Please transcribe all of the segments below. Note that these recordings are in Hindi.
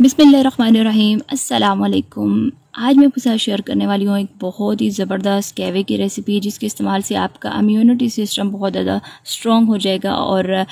बिस्मिल्लाहिर्रहमानिर्रहीम। अस्सलाम वालेकुम। आज मैं आपके साथ शेयर करने वाली हूँ एक बहुत ही ज़बरदस्त कैवे की रेसिपी, जिसके इस्तेमाल से आपका इम्यूनिटी सिस्टम बहुत ज़्यादा स्ट्रॉन्ग हो जाएगा और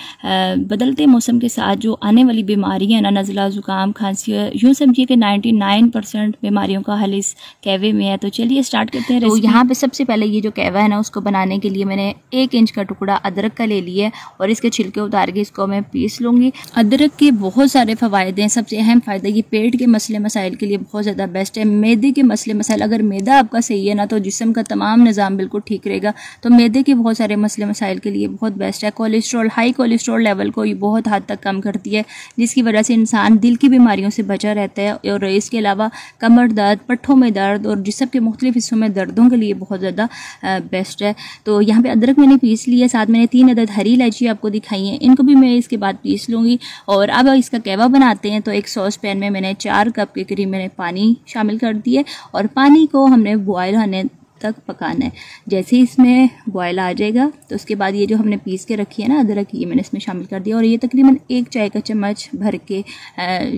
बदलते मौसम के साथ जो आने वाली बीमारियाँ ना, नज़ला ज़ुकाम खांसी, यूँ समझिए कि 99% बीमारियों का हल इस कैवे में है। तो चलिए स्टार्ट करते हैं। तो यहाँ पे सबसे पहले ये जो कैवा है ना, उसको बनाने के लिए मैंने 1 इंच का टुकड़ा अदरक का ले लिया है और इसके छिलके उतार के इसको मैं पीस लूँगी। अदरक के बहुत सारे फ़वायदे हैं। सबसे अहम फ़ायदा ये पेट के मसले मसाइल के लिए बहुत ज़्यादा बेस्ट है। मैदे के मसले मसाइल, अगर मैदा आपका सही है ना तो जिस्म का तमाम निज़ाम बिल्कुल ठीक रहेगा। तो मैदे के बहुत सारे मसले मसाइल के लिए बहुत बेस्ट है। कोलेस्ट्रॉल, हाई कोलेस्ट्रॉल लेवल को ये बहुत हद तक कम करती है, जिसकी वजह से इंसान दिल की बीमारियों से बचा रहता है। और इसके अलावा कमर दर्द, पट्ठों में दर्द और जिस्म के मुख्तलिफ हिस्सों में दर्दों के लिए बहुत ज़्यादा बेस्ट है। तो यहाँ पे अदरक मैंने पीस लिया, साथ मैंने 3 अदद हरी इलायची आपको दिखाई है, इनको भी मैं इसके बाद पीस लूँगी। और अब इसका कैवा बनाते हैं। तो एक सॉस पैन में मैंने 4 कप के करीब मैंने पानी शामिल कर दिए और पानी को हमने बॉयल होने तक पकाना है। जैसे ही इसमें बॉयल आ जाएगा तो उसके बाद ये जो हमने पीस के रखी है ना अदरक, ये मैंने इसमें शामिल कर दिया और ये तकरीबन 1 चाय का चम्मच भर के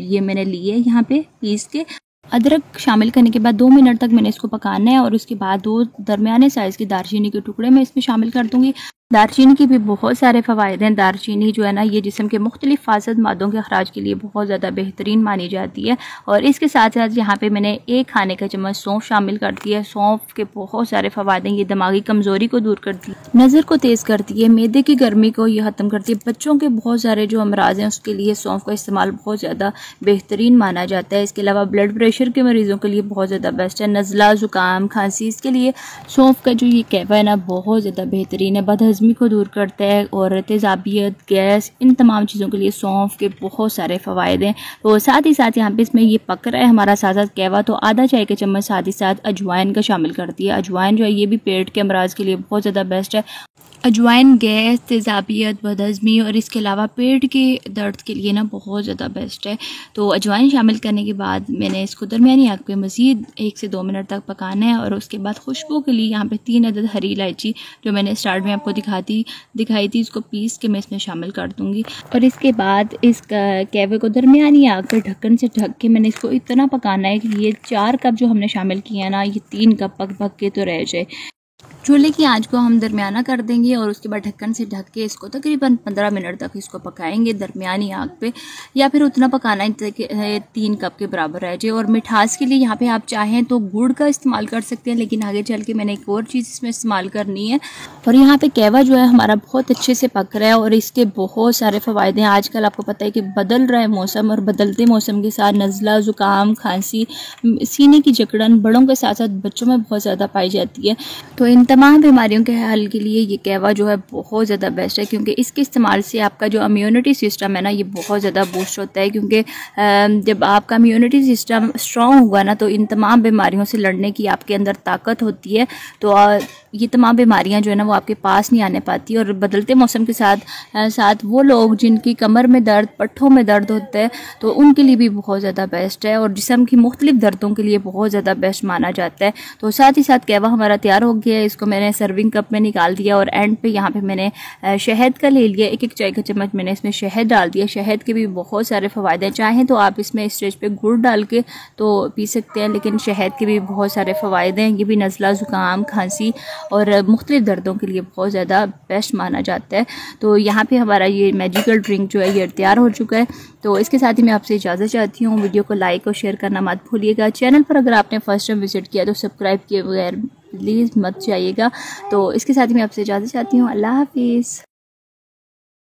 ये मैंने लिए यहाँ पे पीस के। अदरक शामिल करने के बाद 2 मिनट तक मैंने इसको पकाना है और उसके बाद 2 दरमियाने साइज़ के दालचीनी के टुकड़े मैं इसमें शामिल कर दूंगी। दालचीनी के भी बहुत सारे फ़वायदे हैं। दालचीनी जो है ना, ये जिस्म के मुख्तलिफ फासद मादों के अखराज के लिए बहुत ज़्यादा बेहतरीन मानी जाती है। और इसके साथ साथ यहाँ पे मैंने 1 खाने का चम्मच सौंफ शामिल कर दिया है। सौंफ के बहुत सारे फ़वायदे हैं। ये दिमागी कमज़ोरी को दूर करती है, नज़र को तेज़ करती है, मैदे की गर्मी को ये ख़त्म करती है। बच्चों के बहुत सारे जो अमराज हैं उसके लिए सौंफ का इस्तेमाल बहुत ज़्यादा बेहतरीन माना जाता है। इसके अलावा ब्लड प्रेशर के मरीज़ों के लिए बहुत ज़्यादा बेस्ट है। नज़ला ज़ुकाम खांसी, इसके लिए सौंफ का जो ये कैवा है ना बहुत ज़्यादा बेहतरीन है। बदहज़मी को दूर करता है और तेज़ाबियत, गैस, इन तमाम चीज़ों के लिए सौंफ के बहुत सारे फ़वायद हैं। तो साथ ही साथ यहाँ पे इसमें ये पक रहा है हमारा साथ साथ कैवा, तो आधा चाय का चम्मच साथ ही साथ अजवाइन का शामिल कर दिया। अजवाइन जो है ये भी पेट के अमराज के लिए बहुत ज़्यादा बेस्ट है। अजवाइन गैस, तेज़ाबियत, बदहज़मी और इसके अलावा पेट के दर्द के लिए ना बहुत ज़्यादा बेस्ट है। तो अजवाइन शामिल करने के बाद मैंने इसको दरमियानी आग पे मज़ीद 1 से 2 मिनट तक पकाना है। और उसके बाद खुशबू के लिए यहाँ पे 3 अदद हरी इलायची जो मैंने स्टार्ट में आपको दिखाई थी, इसको पीस के मैं इसमें शामिल कर दूँगी। और इसके बाद इस कैवे को दरमियानी आग पे ढक्कन से ढक के मैंने इसको इतना पकाना है कि ये 4 कप जो हमने शामिल किया ना, ये 3 कप पक के तो रह जाए। चूल्हे की आंच को हम दरमियाना कर देंगे और उसके बाद ढक्कन से ढक के इसको तकरीबन 15 मिनट तक इसको पकाएंगे दरमियानी आग पे, या फिर उतना पकाना है 3 कप के बराबर रह जाए। और मिठास के लिए यहाँ पे आप चाहें तो गुड़ का इस्तेमाल कर सकते हैं, लेकिन आगे चल के मैंने एक और चीज़ इसमें इस्तेमाल करनी है। और यहाँ पे कैवा जो है हमारा बहुत अच्छे से पक रहा है और इसके बहुत सारे फ़वायदे हैं। आजकल आपको पता है कि बदल रहा है मौसम और बदलते मौसम के साथ नज़ला ज़ुकाम खांसी, सीने की जकड़न बड़ों के साथ साथ बच्चों में बहुत ज़्यादा पाई जाती है। तो इन तमाम बीमारियों के हल के लिए ये कैवा जो है बहुत ज़्यादा बेस्ट है, क्योंकि इसके इस्तेमाल से आपका जो इम्यूनिटी सिस्टम है ना ये बहुत ज़्यादा बूस्ट होता है। क्योंकि जब आपका इम्यूनिटी सिस्टम स्ट्रॉन्ग होगा ना तो इन तमाम बीमारियों से लड़ने की आपके अंदर ताकत होती है। तो ये तमाम बीमारियां जो है ना वो आपके पास नहीं आने पाती। और बदलते मौसम के साथ वो लोग जिनकी कमर में दर्द, पट्ठों में दर्द होता है, तो उनके लिए भी बहुत ज़्यादा बेस्ट है और जिस्म की मुख्तलिफ दर्दों के लिए बहुत ज़्यादा बेस्ट माना जाता है। तो साथ ही साथ कैवा हमारा तैयार हो गया है। इसको मैंने सर्विंग कप में निकाल दिया और एंड पे यहाँ पे मैंने शहद का ले लिया। 1 चाय का चम्मच मैंने इसमें शहद डाल दिया। शहद के भी बहुत सारे फ़वायदे हैं। चाहें तो आप इसमें इस स्टेज पे गुड़ डाल के तो पी सकते हैं, लेकिन शहद के भी बहुत सारे फ़वायदे हैं। ये भी नज़ला ज़ुकाम खांसी और मुख्तलिफ दर्दों के लिए बहुत ज़्यादा बेस्ट माना जाता है। तो यहाँ पे हमारा ये मैजिकल ड्रिंक जो है ये तैयार हो चुका है। तो इसके साथ ही मैं आपसे इजाज़त चाहती हूँ। वीडियो को लाइक और शेयर करना मत भूलिएगा। चैनल पर अगर आपने फर्स्ट टाइम विजिट किया तो सब्सक्राइब किए बगैर प्लीज़ मत जाइएगा। तो इसके साथ ही मैं आपसे इजाज़त चाहती हूँ। अल्लाह हाफिज़।